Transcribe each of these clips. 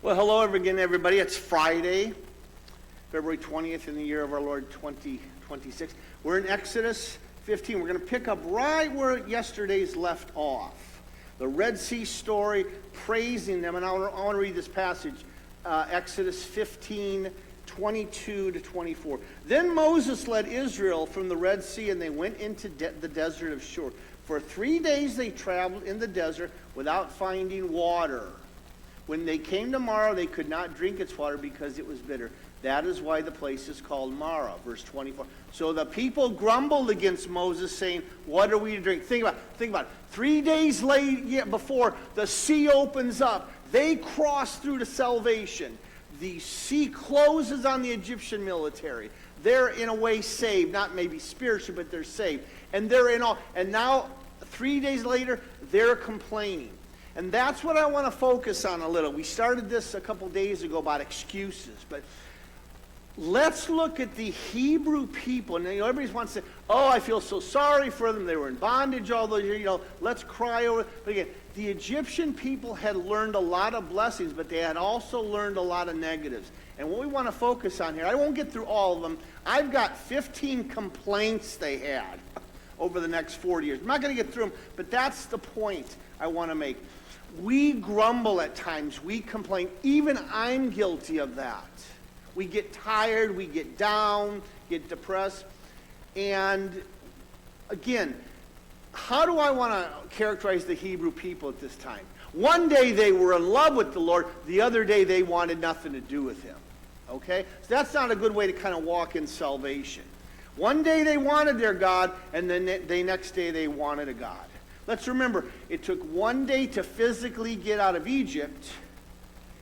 Well, hello again, everybody. It's Friday, February 20th in the year of our Lord 2026. We're in Exodus 15. We're going to pick up right where yesterday's left off. The Red Sea story, praising them. And I want to read this passage, Exodus 15, 22 to 24. Then Moses led Israel from the Red Sea, and they went into the desert of Shur. For 3 days they traveled in the desert without finding water. When they came to Marah, they could not drink its water because it was bitter. That is why the place is called Marah. Verse 24. So the people grumbled against Moses, saying, what are we to drink? Think about it. 3 days before the sea opens up, they cross through to salvation. The sea closes on the Egyptian military. They're in a way saved, not maybe spiritually, but they're saved. And they're in all. And now, 3 days later, they're complaining. And that's what I want to focus on a little. We started this a couple days ago about excuses, but let's look at the Hebrew people. And everybody wants to say, oh, I feel so sorry for them. They were in bondage all those years. Let's cry over it. But again, the Egyptian people had learned a lot of blessings, but they had also learned a lot of negatives. And what we want to focus on here, I won't get through all of them. I've got 15 complaints they had over the next 40 years. I'm not going to get through them, but that's the point I want to make. We grumble at times. We complain. Even I'm guilty of that. We get tired. We get down, get depressed. And again, how do I want to characterize the Hebrew people at this time? One day they were in love with the Lord. The other day they wanted nothing to do with him. Okay? So that's not a good way to kind of walk in salvation. One day they wanted their God, and then the next day they wanted a God. Let's remember, it took 1 day to physically get out of Egypt.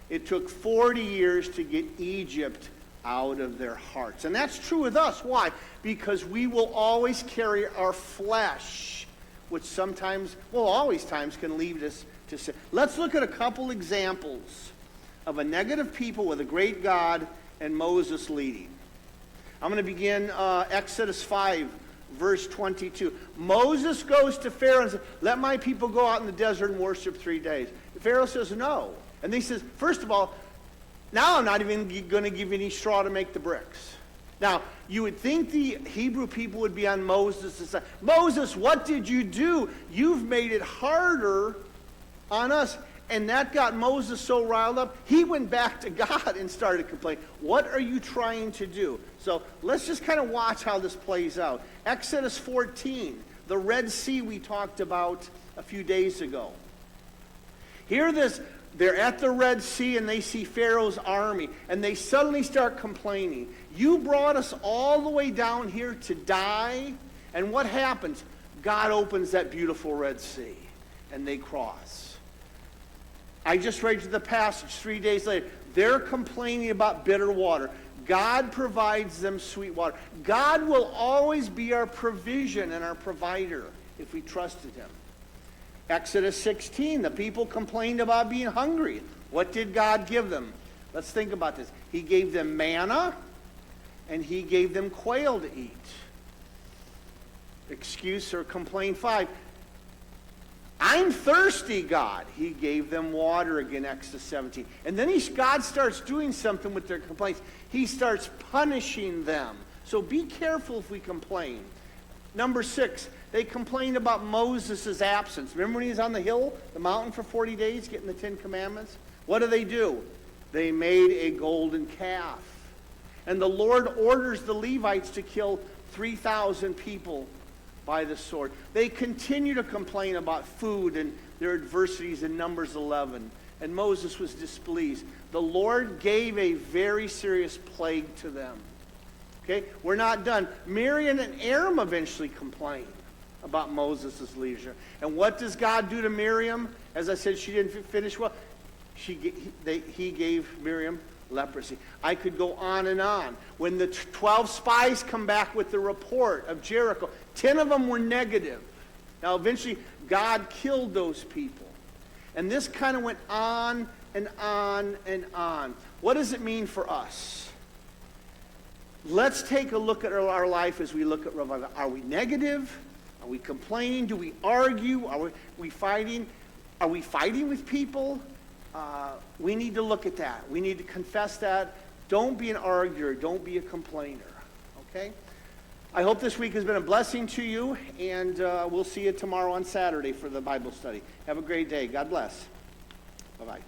It took 40 years to get Egypt out of their hearts. And that's true with us. Why? Because we will always carry our flesh, which sometimes, well, always times can lead us to sin. Let's look at a couple examples of a negative people with a great God and Moses leading. I'm going to begin Exodus 5. Verse 22. Moses goes to Pharaoh and says, let my people go out in the desert and worship 3 days. Pharaoh says no. And he says, first of all, now I'm not even going to give you any straw to make the bricks. Now, you would think the Hebrew people would be on Moses and say, Moses, what did you do? You've made it harder on us. And that got Moses so riled up, he went back to God and started complaining. What are you trying to do? So let's just kind of watch how this plays out. Exodus 14, the Red Sea we talked about a few days ago. Hear this, they're at the Red Sea and they see Pharaoh's army and they suddenly start complaining. You brought us all the way down here to die. And what happens? God opens that beautiful Red Sea and they cross. I just read you the passage 3 days later. They're complaining about bitter water. God provides them sweet water. God will always be our provision and our provider if we trusted him. Exodus 16, the people complained about being hungry. What did God give them? Let's think about this. He gave them manna and he gave them quail to eat. Excuse or complaint 5. I'm thirsty, God. He gave them water again, Exodus 17. And then God starts doing something with their complaints. He starts punishing them. So be careful if we complain. Number 6, they complained about Moses' absence. Remember when he was on the hill, the mountain for 40 days, getting the 10 Commandments? What do? They made a golden calf. And the Lord orders the Levites to kill 3,000 people by the sword. They continue to complain about food and their adversities in Numbers 11. And Moses was displeased. The Lord gave a very serious plague to them. Okay, we're not done. Miriam and Aaron eventually complain about Moses' leadership. And what does God do to Miriam? As I said, she didn't finish well. He gave Miriam leprosy. I could go on and on. When the 12 spies come back with the report of Jericho, 10 of them were negative. Now eventually God killed those people. And this kind of went on and on and on. What does it mean for us? Let's take a look at our life as we look at revival. Are we negative? Are we complaining? Do we argue? Are we fighting? Are we fighting with people? we need to look at that. We need to confess that. Don't be an arguer. Don't be a complainer. Okay? I hope this week has been a blessing to you, and we'll see you tomorrow on Saturday for the Bible study. Have a great day. God bless. Bye-bye.